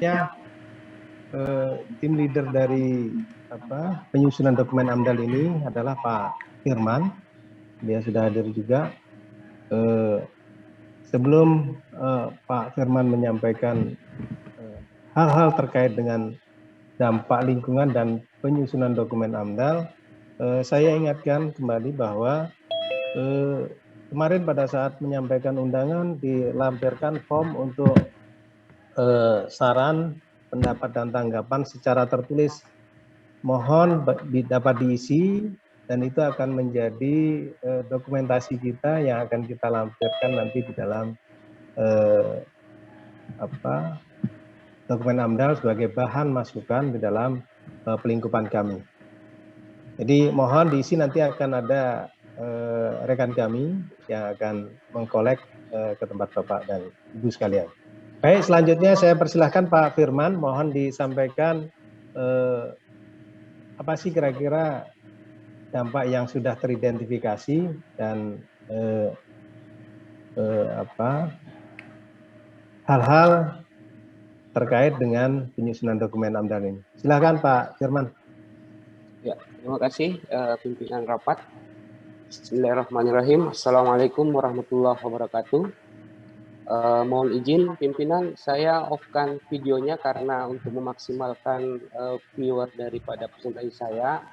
selanjutnya tim leader dari penyusunan dokumen AMDAL ini adalah Pak Firman. Dia sudah hadir juga. Sebelum Pak Firman menyampaikan hal-hal terkait dengan dampak lingkungan dan penyusunan dokumen AMDAL, saya ingatkan kembali bahwa kemarin pada saat menyampaikan undangan dilampirkan form untuk saran, pendapat dan tanggapan secara tertulis. Mohon dapat diisi dan itu akan menjadi dokumentasi kita yang akan kita lampirkan nanti di dalam dokumen AMDAL sebagai bahan masukan di dalam pelingkupan kami. Jadi mohon diisi, nanti akan ada rekan kami yang akan mengkolek ke tempat Bapak dan Ibu sekalian. Baik, selanjutnya saya persilahkan Pak Firman, mohon disampaikan apa sih kira-kira dampak yang sudah teridentifikasi dan hal-hal terkait dengan penyusunan dokumen AMDAL ini. Silakan Pak Firman. Ya, terima kasih pimpinan rapat. Bismillahirrahmanirrahim. Assalamualaikum warahmatullahi wabarakatuh. Mohon izin pimpinan, saya off-kan videonya karena untuk memaksimalkan viewer daripada presentasi saya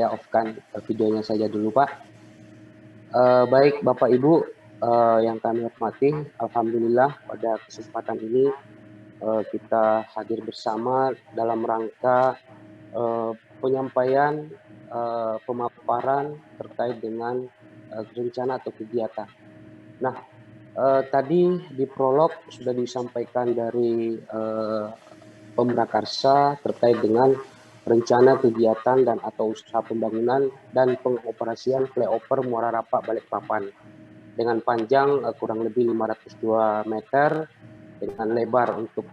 off-kan videonya saja dulu Pak. Baik Bapak Ibu yang kami hormati, alhamdulillah pada kesempatan ini kita hadir bersama dalam rangka penyampaian pemaparan terkait dengan rencana atau kegiatan. Nah, tadi di prolog sudah disampaikan dari Pemrakarsa terkait dengan rencana kegiatan dan atau usaha pembangunan dan pengoperasian flyover Muara Rapak Balikpapan dengan panjang kurang lebih 502 meter dengan lebar untuk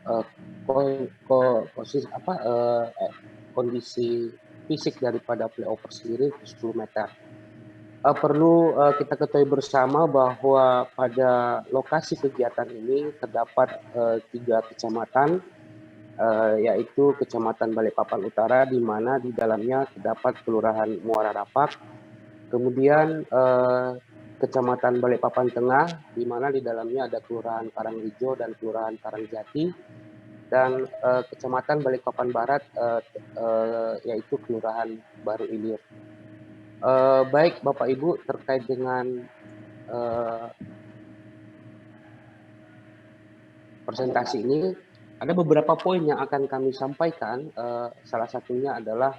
kondisi fisik daripada flyover sendiri 10 meter. Perlu kita ketahui bersama bahwa pada lokasi kegiatan ini terdapat 3 kecamatan, yaitu Kecamatan Balikpapan Utara, di mana di dalamnya terdapat Kelurahan Muara Rapak, kemudian Kecamatan Balikpapan Tengah, di mana di dalamnya ada Kelurahan Karangrejo dan Kelurahan Karangjati, dan Kecamatan Balikpapan Barat, yaitu Kelurahan Baru Ilir. Baik Bapak Ibu, terkait dengan presentasi ini ada beberapa poin yang akan kami sampaikan. Salah satunya adalah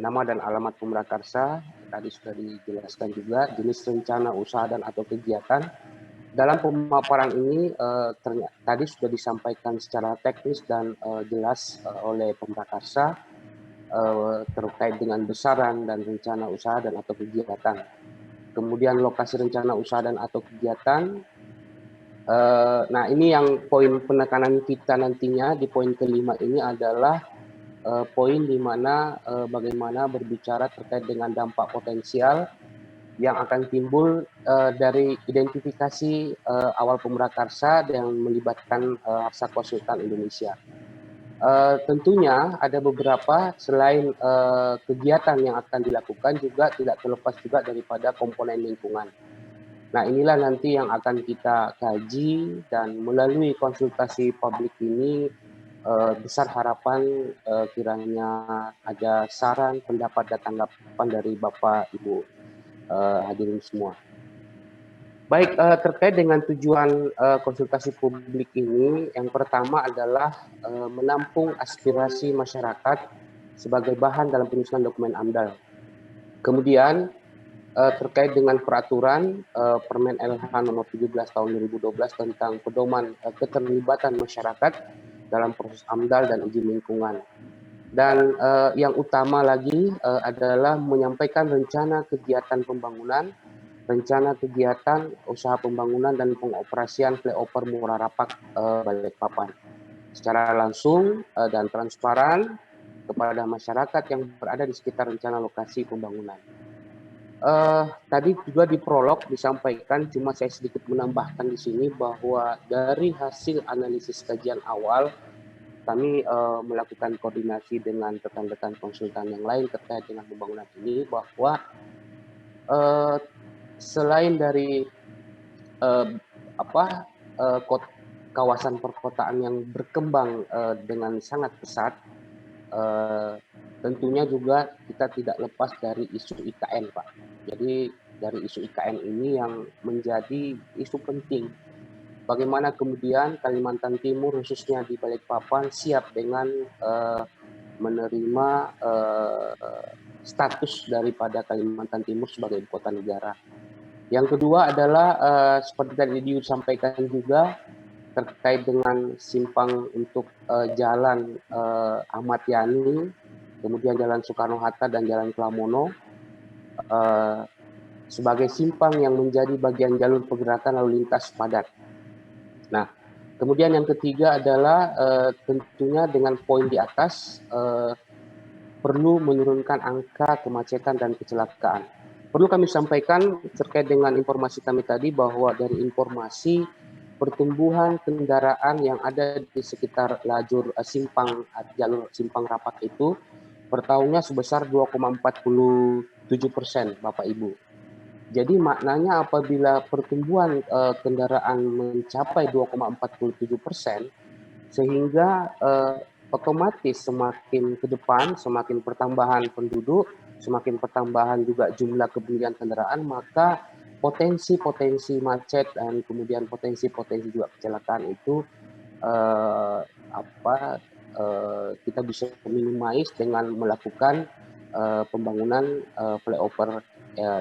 nama dan alamat Pemrakarsa, tadi sudah dijelaskan juga, jenis rencana usaha dan atau kegiatan. Dalam pemaparan ini tadi sudah disampaikan secara teknis dan jelas oleh Pemrakarsa terkait dengan besaran dan rencana usaha dan atau kegiatan. Kemudian lokasi rencana usaha dan atau kegiatan. Nah, ini yang poin penekanan kita nantinya di poin kelima ini adalah poin di mana bagaimana berbicara terkait dengan dampak potensial yang akan timbul dari identifikasi awal Pemrakarsa yang melibatkan Harsa Konsultan Indonesia. Tentunya ada beberapa selain kegiatan yang akan dilakukan juga tidak terlepas juga daripada komponen lingkungan. Nah, inilah nanti yang akan kita kaji dan melalui konsultasi publik ini besar harapan kiranya ada saran, pendapat dan tanggapan dari Bapak Ibu hadirin semua. Baik, terkait dengan tujuan konsultasi publik ini, yang pertama adalah menampung aspirasi masyarakat sebagai bahan dalam penyusunan dokumen AMDAL. Kemudian terkait dengan peraturan Permen LH nomor 17 tahun 2012 tentang pedoman keterlibatan masyarakat dalam proses AMDAL dan uji lingkungan. Dan yang utama lagi adalah menyampaikan rencana kegiatan pembangunan, rencana kegiatan usaha pembangunan dan pengoperasian flyover Muara Rapak Balikpapan secara langsung dan transparan kepada masyarakat yang berada di sekitar rencana lokasi pembangunan. Tadi juga di prolog disampaikan, cuma saya sedikit menambahkan di sini bahwa dari hasil analisis kajian awal, kami melakukan koordinasi dengan rekan-rekan konsultan yang lain terkait dengan pembangunan ini, bahwa selain dari kawasan perkotaan yang berkembang dengan sangat pesat, tentunya juga kita tidak lepas dari isu IKN, Pak. Jadi dari isu IKN ini yang menjadi isu penting. Bagaimana kemudian Kalimantan Timur, khususnya di Balikpapan, siap dengan menerima status daripada Kalimantan Timur sebagai ibu kota negara. Yang kedua adalah seperti tadi disampaikan juga terkait dengan simpang untuk jalan Ahmad Yani, kemudian Jalan Soekarno-Hatta dan Jalan Pramono sebagai simpang yang menjadi bagian jalur pergerakan lalu lintas padat. Nah, kemudian yang ketiga adalah tentunya dengan poin di atas perlu menurunkan angka kemacetan dan kecelakaan. Perlu kami sampaikan terkait dengan informasi kami tadi bahwa dari informasi pertumbuhan kendaraan yang ada di sekitar jalur simpang rapat itu per tahunnya sebesar 2,47%, Bapak Ibu. Jadi maknanya apabila pertumbuhan kendaraan mencapai 2,47%, sehingga otomatis semakin ke depan, semakin pertambahan penduduk, semakin pertambahan juga jumlah kemudian kendaraan, maka potensi-potensi macet dan kemudian potensi-potensi juga kecelakaan itu kita bisa minimize dengan melakukan pembangunan flyover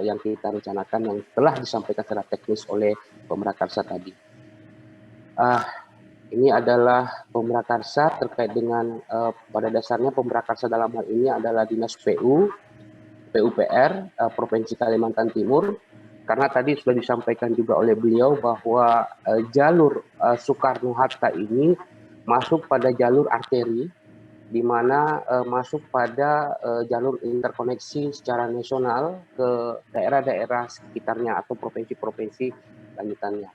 yang kita rencanakan yang telah disampaikan secara teknis oleh Pemrakarsa tadi. Ini adalah Pemrakarsa terkait dengan pada dasarnya Pemrakarsa dalam hal ini adalah Dinas PUPR Provinsi Kalimantan Timur, karena tadi sudah disampaikan juga oleh beliau bahwa jalur Soekarno-Hatta ini masuk pada jalur arteri, di mana masuk pada jalur interkoneksi secara nasional ke daerah-daerah sekitarnya atau provinsi-provinsi lanjutannya.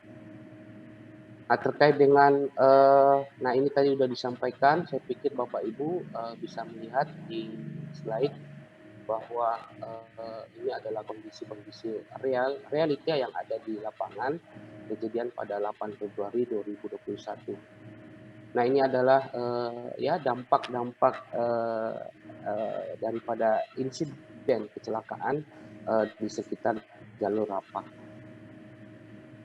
Nah, terkait dengan, nah ini tadi sudah disampaikan, saya pikir Bapak Ibu bisa melihat di slide bahwa ini adalah kondisi-kondisi realita yang ada di lapangan kejadian pada 8 Februari 2021. Nah, ini adalah ya dampak-dampak daripada insiden kecelakaan di sekitar jalur rapat.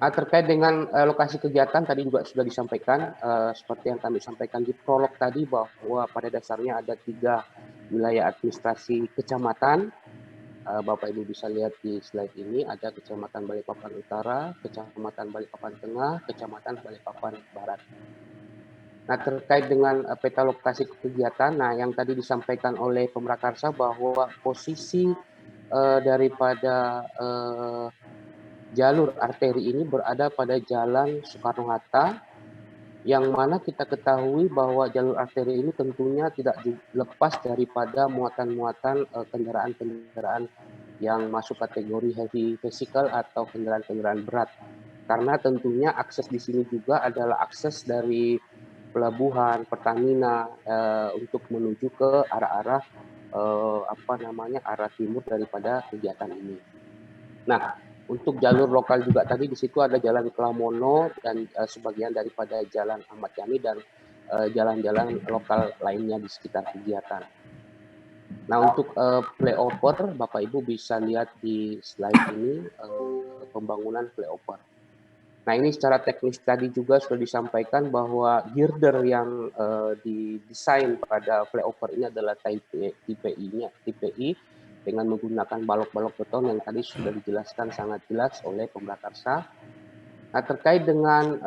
Nah, terkait dengan lokasi kegiatan tadi juga sudah disampaikan, seperti yang kami sampaikan di prolog tadi bahwa pada dasarnya ada 3 wilayah administrasi kecamatan. Bapak Ibu bisa lihat di slide ini, ada Kecamatan Balikpapan Utara, Kecamatan Balikpapan Tengah, Kecamatan Balikpapan Barat. Nah, terkait dengan peta lokasi kegiatan, nah yang tadi disampaikan oleh Pemrakarsa bahwa posisi daripada jalur arteri ini berada pada Jalan Soekarno-Hatta, yang mana kita ketahui bahwa jalur arteri ini tentunya tidak lepas daripada muatan-muatan kendaraan-kendaraan yang masuk kategori heavy vehicle atau kendaraan-kendaraan berat. Karena tentunya akses di sini juga adalah akses dari pelabuhan Pertamina untuk menuju ke arah-arah arah timur daripada kegiatan ini. Nah, untuk jalur lokal juga tadi di situ ada Jalan Pramono dan sebagian daripada Jalan Ahmad Yani dan jalan-jalan lokal lainnya di sekitar kegiatan. Nah, untuk flyover Bapak Ibu bisa lihat di slide ini pembangunan flyover. Nah, ini secara teknis tadi juga sudah disampaikan bahwa girder yang didesain pada flyover ini adalah tipe I dengan menggunakan balok-balok beton yang tadi sudah dijelaskan sangat jelas oleh Pemrakarsa. Nah, terkait dengan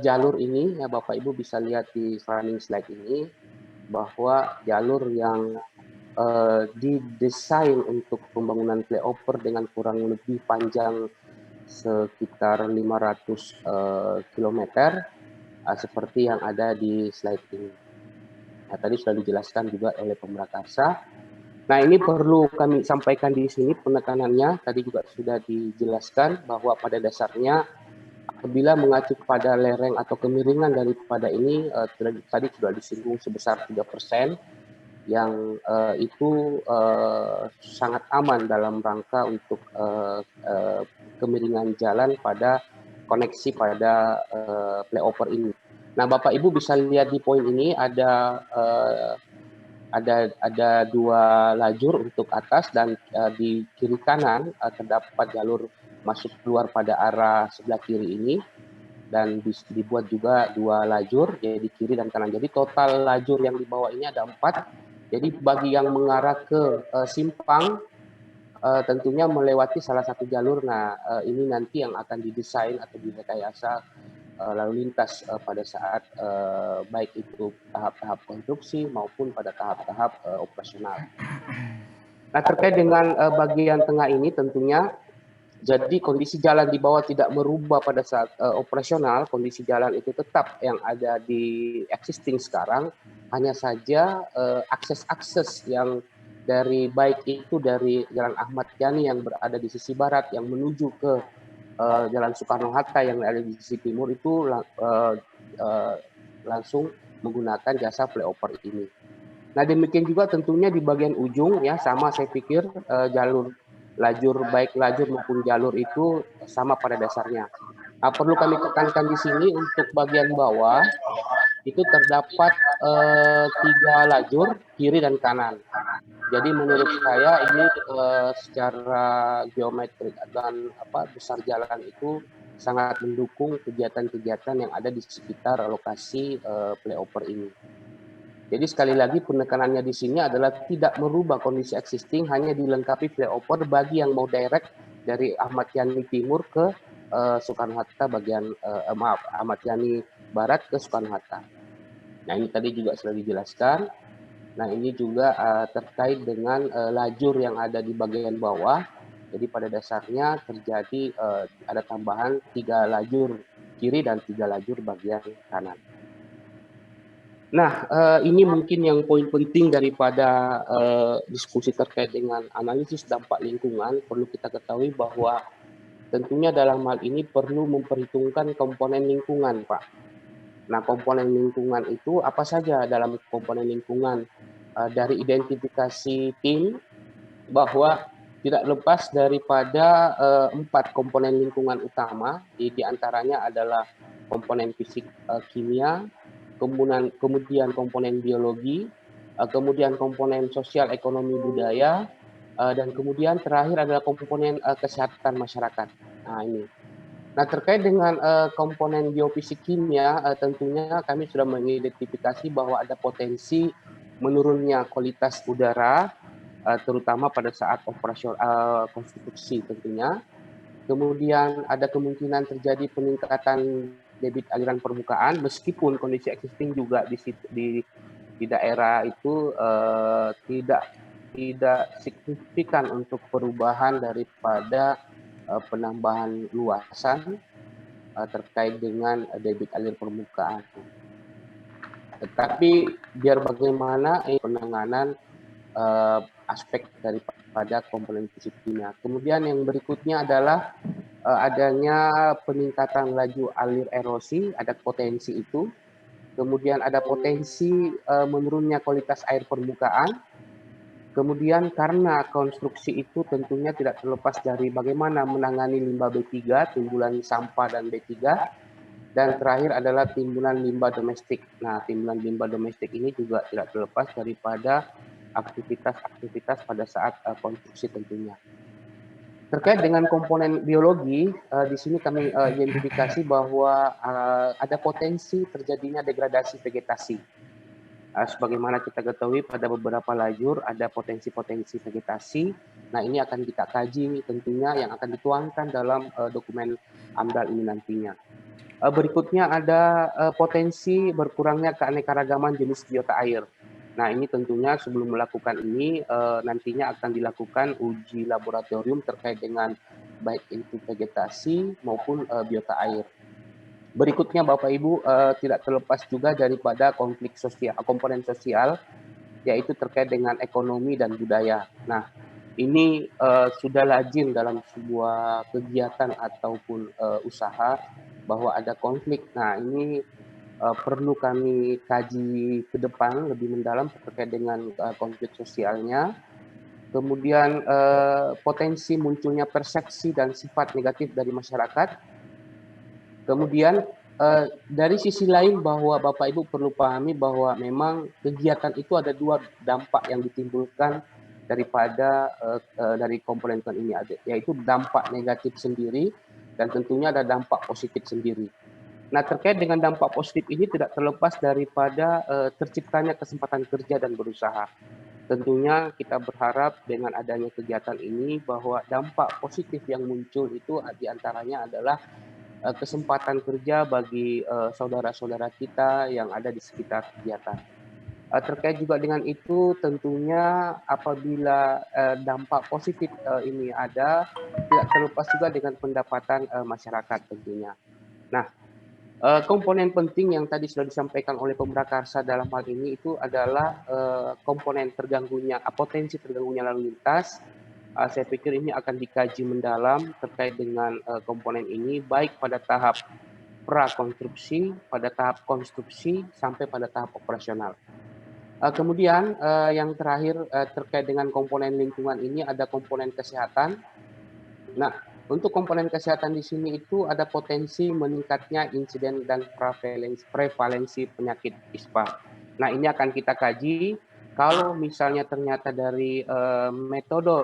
jalur ini, ya Bapak Ibu bisa lihat di running slide ini, bahwa jalur yang didesain untuk pembangunan flyover dengan kurang lebih panjang sekitar 500 km, seperti yang ada di slide ini. Nah, tadi sudah dijelaskan juga oleh Pemrakarsa. Nah, ini perlu kami sampaikan di sini penekanannya, tadi juga sudah dijelaskan bahwa pada dasarnya apabila mengacu pada lereng atau kemiringan daripada ini tadi sudah disinggung sebesar 3%, yang itu sangat aman dalam rangka untuk kemiringan jalan pada koneksi pada flyover ini. Nah, Bapak Ibu bisa lihat di poin ini ada dua lajur untuk atas dan di kiri kanan terdapat jalur masuk keluar pada arah sebelah kiri ini, dan dibuat juga dua lajur, jadi kiri dan kanan. Jadi total lajur yang di bawah ini ada 4. Jadi bagi yang mengarah ke simpang tentunya melewati salah satu jalur. Nah, ini nanti yang akan didesain atau direkayasa lalu lintas pada saat baik itu tahap-tahap konstruksi maupun pada tahap-tahap operasional. Nah, terkait dengan bagian tengah ini tentunya, jadi kondisi jalan di bawah tidak merubah pada saat operasional, kondisi jalan itu tetap yang ada di existing sekarang, hanya saja akses-akses yang dari baik itu dari Jalan Ahmad Yani yang berada di sisi barat yang menuju ke Jalan Soekarno-Hatta yang ada di sisi timur itu langsung menggunakan jasa flyover ini. Nah, demikian juga tentunya di bagian ujung ya, sama saya pikir lajur baik lajur maupun jalur itu sama pada dasarnya. Nah, perlu kami tekankan di sini untuk bagian bawah itu terdapat 3 lajur kiri dan kanan. Jadi menurut saya ini secara geometrik dan besar jalan itu sangat mendukung kegiatan-kegiatan yang ada di sekitar lokasi flyover ini. Jadi sekali lagi penekanannya di sini adalah tidak merubah kondisi existing, hanya dilengkapi flyover bagi yang mau direct dari Ahmad Yani Timur ke Soekarno-Hatta Ahmad Yani Barat ke Soekarno-Hatta. Nah, ini tadi juga sudah dijelaskan. Nah, ini juga terkait dengan lajur yang ada di bagian bawah. Jadi pada dasarnya terjadi ada tambahan 3 lajur kiri dan 3 lajur bagian kanan. Nah, ini mungkin yang poin penting daripada diskusi terkait dengan analisis dampak lingkungan. Perlu kita ketahui bahwa tentunya dalam hal ini perlu memperhitungkan komponen lingkungan, Pak. Nah, komponen lingkungan itu apa saja dalam komponen lingkungan? Dari identifikasi tim bahwa tidak lepas daripada 4 komponen lingkungan utama, di antaranya adalah komponen fisik kimia, kemudian komponen biologi, kemudian komponen sosial ekonomi budaya, dan kemudian terakhir adalah komponen kesehatan masyarakat. Nah, ini. Nah, terkait dengan komponen biofisik kimia, tentunya kami sudah mengidentifikasi bahwa ada potensi menurunnya kualitas udara, terutama pada saat operasional konstruksi tentunya. Kemudian ada kemungkinan terjadi peningkatan debit aliran permukaan, meskipun kondisi existing juga di daerah itu tidak signifikan untuk perubahan daripada penambahan luasan terkait dengan debit alir permukaan. Tetapi biar bagaimana penanganan aspek daripada komponen fisik kimia. Kemudian yang berikutnya adalah adanya peningkatan laju alir erosi, ada potensi itu. Kemudian ada potensi menurunnya kualitas air permukaan. Kemudian karena konstruksi itu tentunya tidak terlepas dari bagaimana menangani limbah B3, timbulan sampah dan B3, dan terakhir adalah timbulan limbah domestik. Nah, timbulan limbah domestik ini juga tidak terlepas daripada aktivitas-aktivitas pada saat konstruksi tentunya. Terkait dengan komponen biologi, di sini kami identifikasi bahwa ada potensi terjadinya degradasi vegetasi. Sebagaimana kita ketahui pada beberapa lajur ada potensi-potensi vegetasi. Nah, ini akan kita kaji tentunya yang akan dituangkan dalam dokumen AMDAL ini nantinya. Berikutnya ada potensi berkurangnya keanekaragaman jenis biota air. Nah, ini tentunya sebelum melakukan ini nantinya akan dilakukan uji laboratorium terkait dengan baik itu vegetasi maupun biota air. Berikutnya Bapak Ibu tidak terlepas juga daripada konflik sosial, komponen sosial. yaitu terkait dengan ekonomi dan budaya. Nah, ini sudah lazim dalam sebuah kegiatan ataupun usaha bahwa ada konflik. Nah, ini perlu kami kaji ke depan lebih mendalam terkait dengan konflik sosialnya. Kemudian potensi munculnya persepsi dan sifat negatif dari masyarakat. Kemudian dari sisi lain bahwa Bapak Ibu perlu pahami bahwa memang kegiatan itu ada dua dampak yang ditimbulkan daripada dari komponen ini, yaitu dampak negatif sendiri dan tentunya ada dampak positif sendiri. Nah, terkait dengan dampak positif ini tidak terlepas daripada terciptanya kesempatan kerja dan berusaha. Tentunya kita berharap dengan adanya kegiatan ini bahwa dampak positif yang muncul itu diantaranya adalah kesempatan kerja bagi saudara-saudara kita yang ada di sekitar kegiatan. Terkait juga dengan itu, tentunya apabila dampak positif ini ada, tidak terlepas juga dengan pendapatan masyarakat tentunya. Nah, komponen penting yang tadi sudah disampaikan oleh Pemrakarsa dalam hal ini itu adalah komponen potensi terganggunya lalu lintas. Saya pikir ini akan dikaji mendalam terkait dengan komponen ini, baik pada tahap prakonstruksi, pada tahap konstruksi, sampai pada tahap operasional. Kemudian yang terakhir terkait dengan komponen lingkungan ini ada komponen kesehatan. Nah, untuk komponen kesehatan di sini itu ada potensi meningkatnya insiden dan prevalensi penyakit ISPA. Nah, ini akan kita kaji. Kalau misalnya ternyata dari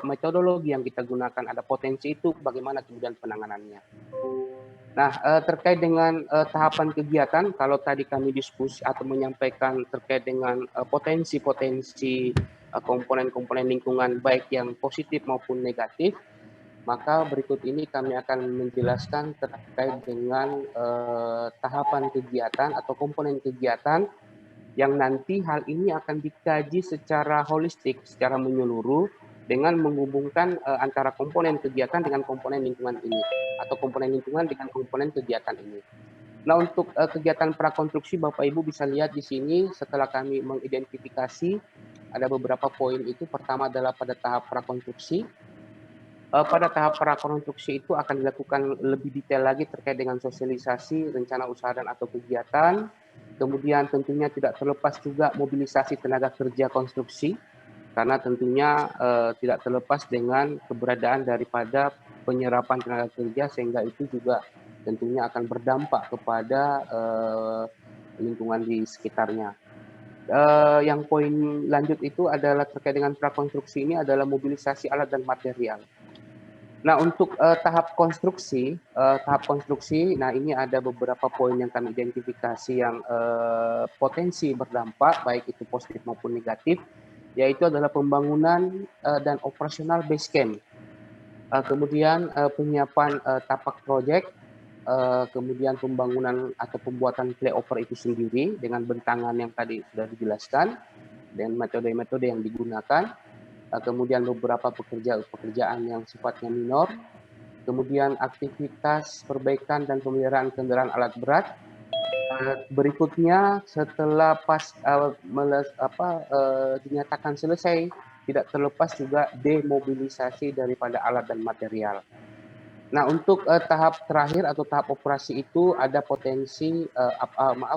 metodologi yang kita gunakan ada potensi itu, bagaimana kemudian penanganannya. Nah, terkait dengan tahapan kegiatan, kalau tadi kami diskusi atau menyampaikan terkait dengan potensi-potensi komponen-komponen lingkungan baik yang positif maupun negatif, maka berikut ini kami akan menjelaskan terkait dengan tahapan kegiatan atau komponen kegiatan yang nanti hal ini akan dikaji secara holistik, secara menyeluruh dengan menghubungkan antara komponen kegiatan dengan komponen lingkungan ini atau komponen lingkungan dengan komponen kegiatan ini. Nah, untuk kegiatan prakonstruksi Bapak Ibu bisa lihat di sini setelah kami mengidentifikasi ada beberapa poin itu. Pertama adalah pada tahap prakonstruksi. Pada tahap prakonstruksi itu akan dilakukan lebih detail lagi terkait dengan sosialisasi, rencana usaha dan atau kegiatan. Kemudian tentunya tidak terlepas juga mobilisasi tenaga kerja konstruksi, karena tentunya tidak terlepas dengan keberadaan daripada penyerapan tenaga kerja, sehingga itu juga tentunya akan berdampak kepada lingkungan di sekitarnya. Yang poin lanjut itu adalah terkait dengan prakonstruksi ini adalah mobilisasi alat dan material. Nah, untuk tahap konstruksi, nah ini ada beberapa poin yang kami identifikasi yang potensi berdampak, baik itu positif maupun negatif, yaitu adalah pembangunan dan operasional base camp. Kemudian penyiapan tapak proyek, kemudian pembangunan atau pembuatan flyover itu sendiri dengan bentangan yang tadi sudah dijelaskan, dan metode-metode yang digunakan. Kemudian beberapa pekerjaan yang sifatnya minor, kemudian aktivitas perbaikan dan pemeliharaan kendaraan alat berat. Berikutnya setelah dinyatakan selesai, tidak terlepas juga demobilisasi daripada alat dan material. Nah, untuk tahap terakhir atau tahap operasi itu ada potensi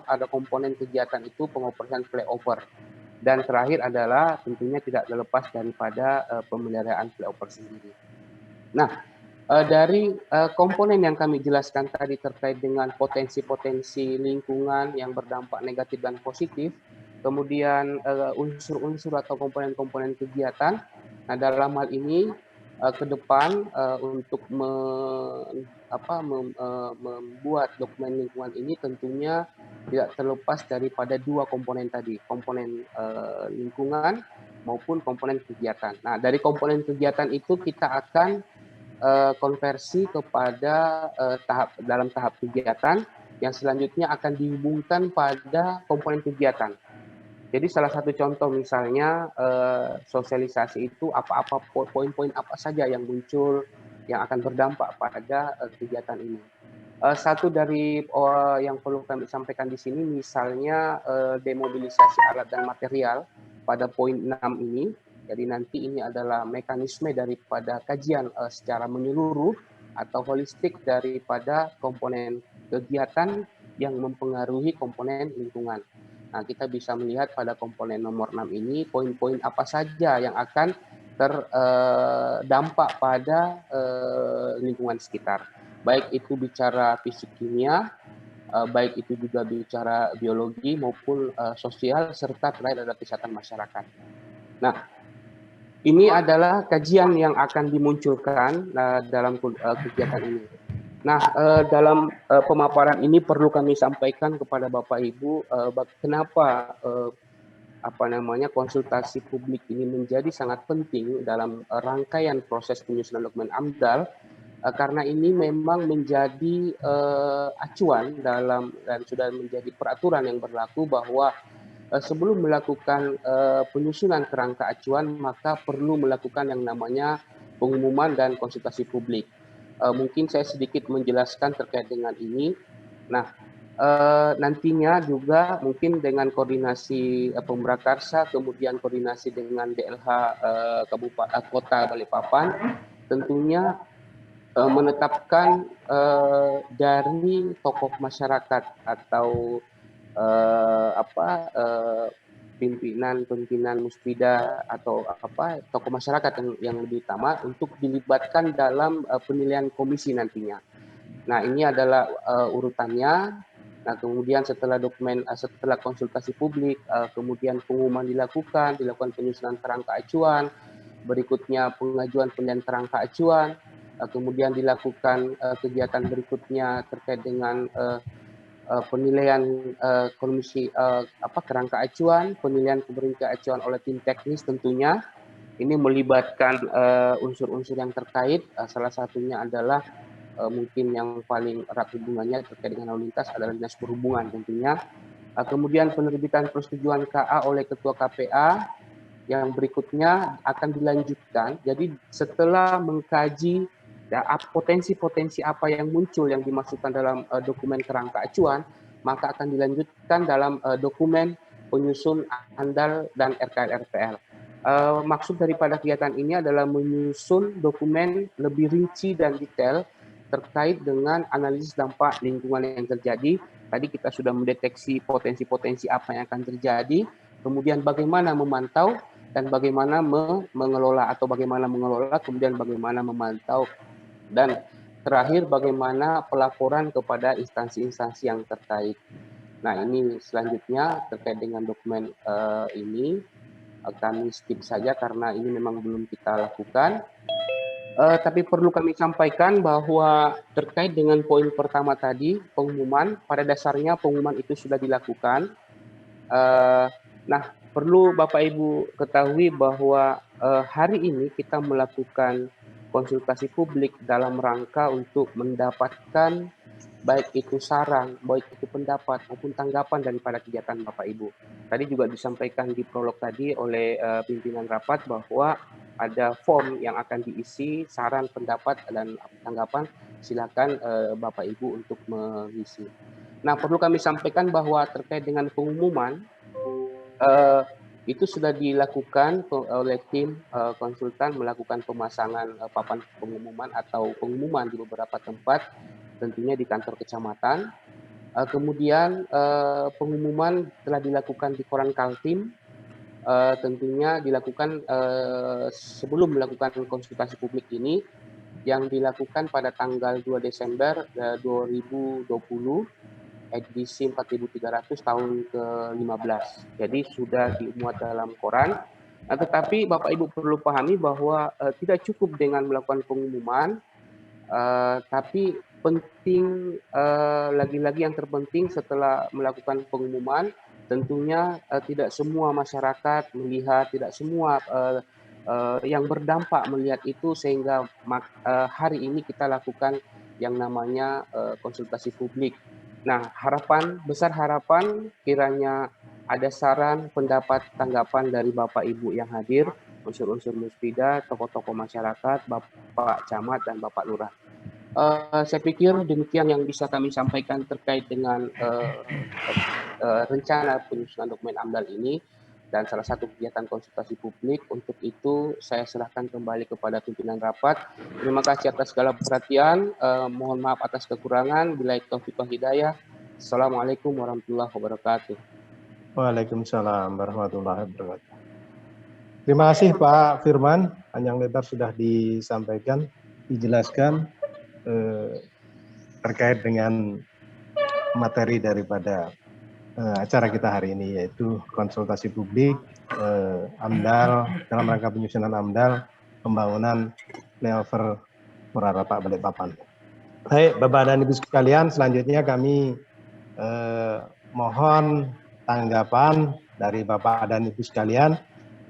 ada komponen kegiatan itu pengoperasian flyover. Dan terakhir adalah tentunya tidak terlepas daripada pemeliharaan flyover sendiri. Nah, dari komponen yang kami jelaskan tadi terkait dengan potensi-potensi lingkungan yang berdampak negatif dan positif, kemudian unsur-unsur atau komponen-komponen kegiatan, nah dalam hal ini ke depan untuk membuat dokumen lingkungan ini tentunya tidak terlepas daripada dua komponen tadi, komponen lingkungan maupun komponen kegiatan. Nah, dari komponen kegiatan itu kita akan konversi kepada dalam tahap kegiatan yang selanjutnya akan dihubungkan pada komponen kegiatan. Jadi salah satu contoh misalnya sosialisasi itu apa-apa poin-poin apa saja yang muncul yang akan berdampak pada kegiatan ini. Satu dari yang perlu kami sampaikan di sini misalnya demobilisasi alat dan material. pada poin 6 ini. Jadi nanti ini adalah mekanisme daripada kajian secara menyeluruh atau holistik daripada komponen kegiatan yang mempengaruhi komponen lingkungan. Nah, kita bisa melihat pada komponen nomor 6 ini poin-poin apa saja yang akan terdampak pada lingkungan sekitar. Baik itu bicara fisik kimia, baik itu juga bicara biologi maupun sosial serta terkait ada kesehatan masyarakat. Nah, ini adalah kajian yang akan dimunculkan dalam kegiatan ini. Nah, dalam pemaparan ini perlu kami sampaikan kepada Bapak Ibu kenapa konsultasi publik ini menjadi sangat penting dalam rangkaian proses penyusunan dokumen AMDAL, karena ini memang menjadi acuan dalam dan sudah menjadi peraturan yang berlaku bahwa sebelum melakukan penyusunan kerangka acuan, maka perlu melakukan yang namanya pengumuman dan konsultasi publik. Mungkin saya sedikit menjelaskan terkait dengan ini. Nah, nantinya juga mungkin dengan koordinasi Pemrakarsa, kemudian koordinasi dengan DLH Kabupaten Kota Balikpapan, tentunya menetapkan dari tokoh masyarakat atau pimpinan Muspida atau tokoh masyarakat yang lebih utama untuk dilibatkan dalam penilaian komisi nantinya. Nah, ini adalah urutannya. Nah, kemudian setelah konsultasi publik, kemudian pengumuman dilakukan penyusunan kerangka acuan, berikutnya pengajuan penilaian kerangka acuan, kemudian dilakukan kegiatan berikutnya terkait dengan penilaian komisi kerangka acuan, penilaian kerangka acuan oleh tim teknis tentunya. Ini melibatkan unsur-unsur yang terkait, salah satunya adalah mungkin yang paling erat hubungannya terkait dengan lalu lintas adalah Dinas Perhubungan tentunya. Kemudian penerbitan persetujuan KA oleh Ketua KPA, yang berikutnya akan dilanjutkan. Jadi setelah mengkaji potensi-potensi apa yang muncul yang dimasukkan dalam dokumen kerangka acuan, maka akan dilanjutkan dalam dokumen penyusun AMDAL dan RKL-RPL. Maksud daripada kegiatan ini adalah menyusun dokumen lebih rinci dan detail terkait dengan analisis dampak lingkungan yang terjadi. Tadi kita sudah mendeteksi potensi-potensi apa yang akan terjadi, kemudian bagaimana memantau dan bagaimana mengelola, kemudian bagaimana memantau, dan terakhir bagaimana pelaporan kepada instansi-instansi yang terkait. Nah, ini selanjutnya terkait dengan dokumen ini kami skip saja karena ini memang belum kita lakukan. Tapi perlu kami sampaikan bahwa terkait dengan poin pertama tadi, pengumuman, pada dasarnya pengumuman itu sudah dilakukan. Nah, perlu Bapak Ibu ketahui bahwa hari ini kita melakukan konsultasi publik dalam rangka untuk mendapatkan baik itu saran, baik itu pendapat maupun tanggapan daripada kegiatan Bapak Ibu. Tadi juga disampaikan di prolog tadi oleh pimpinan rapat bahwa ada form yang akan diisi, saran, pendapat, dan tanggapan. Silakan Bapak Ibu untuk mengisi. Nah, perlu kami sampaikan bahwa terkait dengan pengumuman, itu sudah dilakukan oleh tim konsultan melakukan pemasangan papan pengumuman atau pengumuman di beberapa tempat, tentunya di kantor kecamatan. Kemudian pengumuman telah dilakukan di koran Kaltim, tentunya dilakukan sebelum melakukan konsultasi publik ini, yang dilakukan pada tanggal 2 Desember 2020, edisi 4300 tahun ke-15. Jadi sudah dimuat dalam koran. Nah, tetapi Bapak Ibu perlu pahami bahwa tidak cukup dengan melakukan pengumuman, tapi penting lagi-lagi yang terpenting setelah melakukan pengumuman, tentunya tidak semua masyarakat melihat, tidak semua yang berdampak melihat itu, sehingga hari ini kita lakukan yang namanya konsultasi publik. Nah, besar harapan kiranya ada saran, pendapat, tanggapan dari Bapak Ibu yang hadir, unsur-unsur Muspida, tokoh-tokoh masyarakat, Bapak Camat, dan Bapak Lurah. Saya pikir demikian yang bisa kami sampaikan terkait dengan rencana penyusunan dokumen AMDAL ini. dan salah satu kegiatan konsultasi publik. Untuk itu saya serahkan kembali kepada pimpinan rapat. Terima kasih atas segala perhatian. Mohon maaf atas kekurangan. Billahi taufiq wal hidayah. Assalamualaikum warahmatullahi wabarakatuh. Waalaikumsalam warahmatullahi wabarakatuh. Terima kasih Pak Firman, panjang lebar sudah disampaikan, dijelaskan terkait dengan materi daripada acara kita hari ini, yaitu konsultasi publik AMDAL dalam rangka penyusunan AMDAL pembangunan flyover Murarapak Balikpapan. Baik, Bapak dan Ibu sekalian, selanjutnya kami mohon tanggapan dari Bapak dan Ibu sekalian.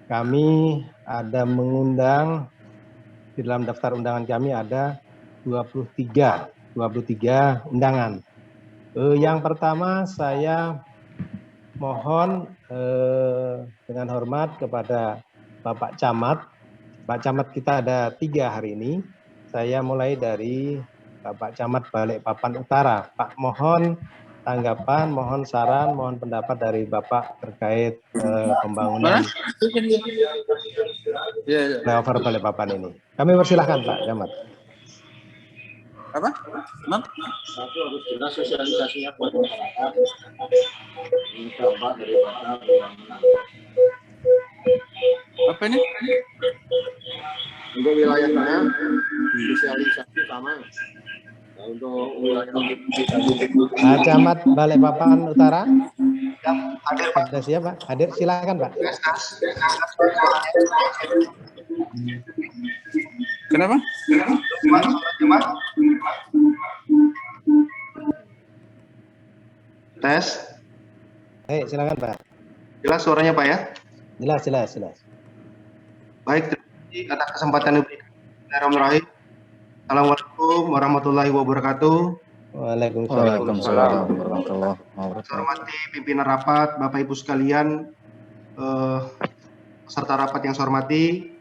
Kami ada mengundang, di dalam daftar undangan kami ada 23 undangan. Yang pertama saya mohon dengan hormat kepada Bapak Camat. Pak Camat kita ada 3 hari ini. Saya mulai dari Bapak Camat Balikpapan Utara. Pak, mohon tanggapan, mohon saran, mohon pendapat dari Bapak terkait pembangunan flyover Balikpapan ini. Kami persilahkan Pak Camat. Apa? Mam? Satu harus jelas sosialisasinya buat masyarakat. Ini dampak dari pembangunan. Apa ini? Untuk wilayahnya sosialisasi sama. Nah, untuk wilayah Pak Camat Balikpapan Utara. Ada siapa? Hadir, silakan Pak. Kenapa? tes. Silakan Pak. Jelas suaranya Pak ya? Jelas. Baik, terima kasih atas kesempatan yang diberikan. Bismillahirrahmanirrahim. Assalamualaikum warahmatullahi wabarakatuh. Waalaikumsalam warahmatullahi wabarakatuh. Saya hormati pimpinan rapat, Bapak Ibu sekalian, peserta rapat yang saya hormati,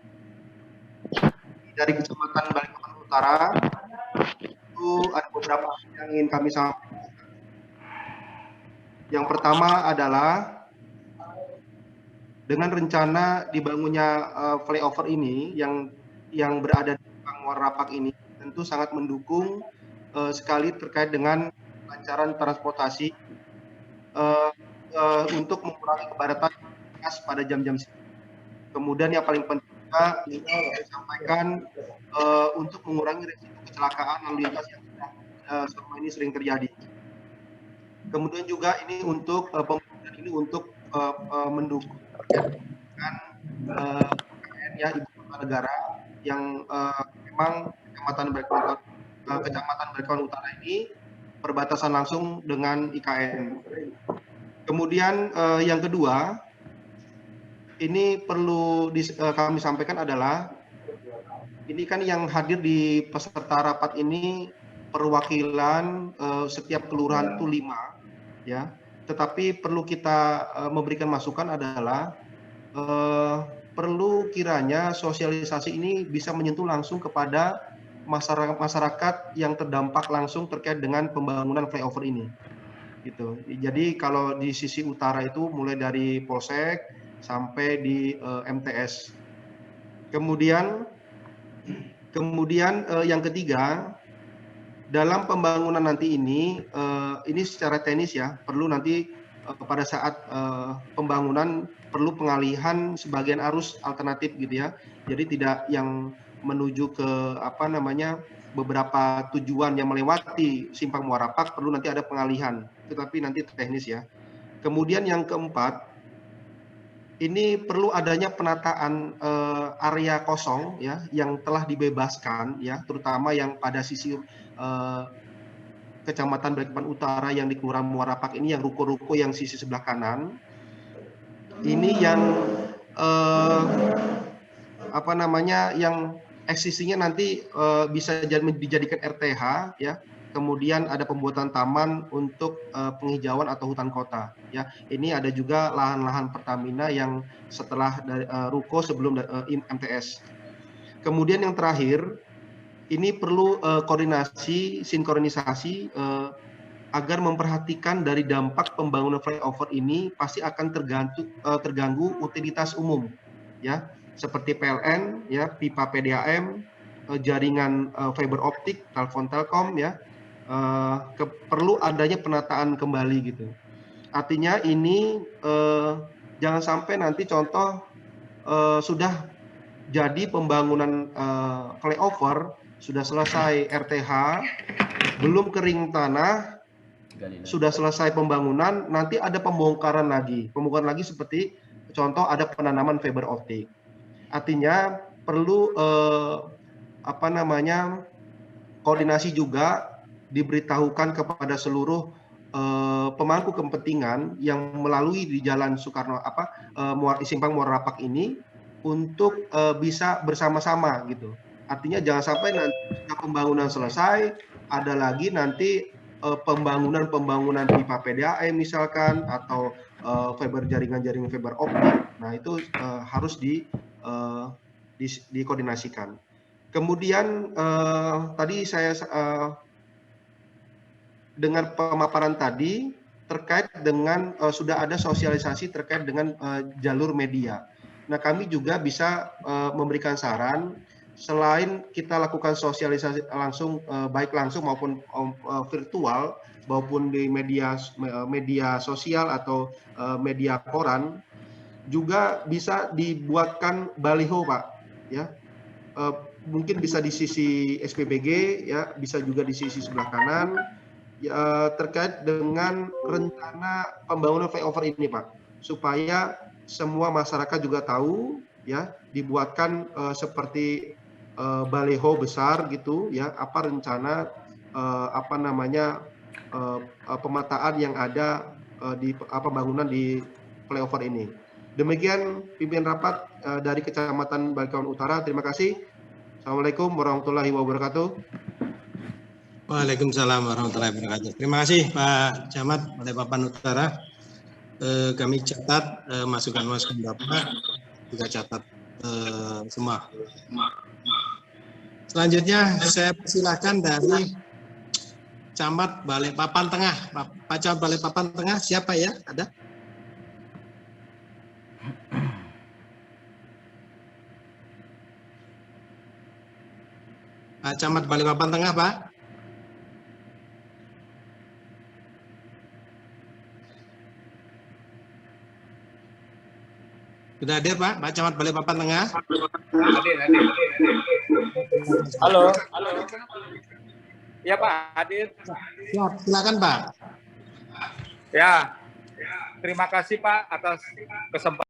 dari Kecamatan Balikpapan Utara, itu ada beberapa yang ingin kami sampaikan. Yang pertama adalah dengan rencana dibangunnya flyover ini yang berada di Murarapak ini tentu sangat mendukung sekali terkait dengan kelancaran transportasi untuk mengurangi kepadatan pada jam-jam sibuk. Kemudian yang paling penting juga saya sampaikan untuk mengurangi risiko kecelakaan lalu lintas yang selama ini sering terjadi. Kemudian juga ini untuk pembangunan ini untuk mendukung dengan ibu kota negara yang memang Kecamatan Balikpapan Utara ini perbatasan langsung dengan IKN. Kemudian yang kedua, ini perlu kami sampaikan adalah ini kan yang hadir di peserta rapat ini perwakilan setiap kelurahan itu 5 ya. Tetapi perlu kita memberikan masukan adalah perlu kiranya sosialisasi ini bisa menyentuh langsung kepada masyarakat yang terdampak langsung terkait dengan pembangunan flyover ini. Gitu. Jadi kalau di sisi utara itu mulai dari Polsek sampai di MTS. Kemudian yang ketiga, dalam pembangunan nanti ini secara teknis ya, perlu nanti pada saat pembangunan perlu pengalihan sebagian arus alternatif gitu ya. Jadi tidak yang menuju ke beberapa tujuan yang melewati Simpang Murarapak, perlu nanti ada pengalihan, tetapi nanti teknis ya. Kemudian yang keempat, ini perlu adanya penataan area kosong ya yang telah dibebaskan ya, terutama yang pada sisi Kecamatan Balikpapan Utara yang di Kelurahan Murarapak ini, yang ruko-ruko yang sisi sebelah kanan. Ini yang yang eksisinya nanti bisa dijadikan RTH ya. Kemudian ada pembuatan taman untuk penghijauan atau hutan kota ya. Ini ada juga lahan-lahan Pertamina yang setelah dari ruko sebelum MTS. Kemudian yang terakhir, ini perlu koordinasi, sinkronisasi agar memperhatikan dari dampak pembangunan flyover ini pasti akan terganggu utilitas umum, ya, seperti PLN, ya, pipa PDAM, jaringan fiber optik, telepon Telkom, ya, perlu adanya penataan kembali gitu. Artinya ini jangan sampai nanti contoh sudah jadi pembangunan flyover, sudah selesai RTH, belum kering tanah, sudah selesai pembangunan, nanti ada pembongkaran lagi. Pembongkaran lagi seperti contoh ada penanaman fiber optik. Artinya perlu koordinasi juga diberitahukan kepada seluruh pemangku kepentingan yang melalui di Jalan Soekarno Simpang Muara Rapak ini untuk bisa bersama-sama gitu. Artinya jangan sampai nanti pembangunan selesai ada lagi nanti pembangunan pipa PDAM misalkan atau jaringan fiber optik. Nah, itu harus dikoordinasikan. Kemudian tadi saya dengan pemaparan tadi terkait dengan sudah ada sosialisasi terkait dengan jalur media. Nah, kami juga bisa memberikan saran selain kita lakukan sosialisasi langsung baik langsung maupun virtual maupun di media sosial atau media koran, juga bisa dibuatkan baliho, Pak, ya. Mungkin bisa di sisi SPBG, ya, bisa juga di sisi sebelah kanan, ya, terkait dengan rencana pembangunan flyover ini, Pak, supaya semua masyarakat juga tahu, ya, dibuatkan seperti baliho besar gitu, ya, apa rencana pemetaan yang ada di pembangunan di flyover ini. Demikian pimpinan rapat dari Kecamatan Balikawan Utara. Terima kasih. Assalamualaikum warahmatullahi wabarakatuh. Waalaikumsalam warahmatullahi wabarakatuh. Terima kasih Pak Camat Balikpapan Utara. Kami catat masukan-masukan Bapak, juga catat semua. Selanjutnya saya persilakan dari Camat Balikpapan Tengah. Pak Camat Balikpapan Tengah siapa ya? Ada? Pak Camat Balikpapan Tengah, Pak. Sudah hadir, Pak? Pak Camat Balikpapan Tengah. Hadir. Halo. Ya, Pak, hadir. Silakan, Pak. Ya. Terima kasih, Pak, atas kesempatan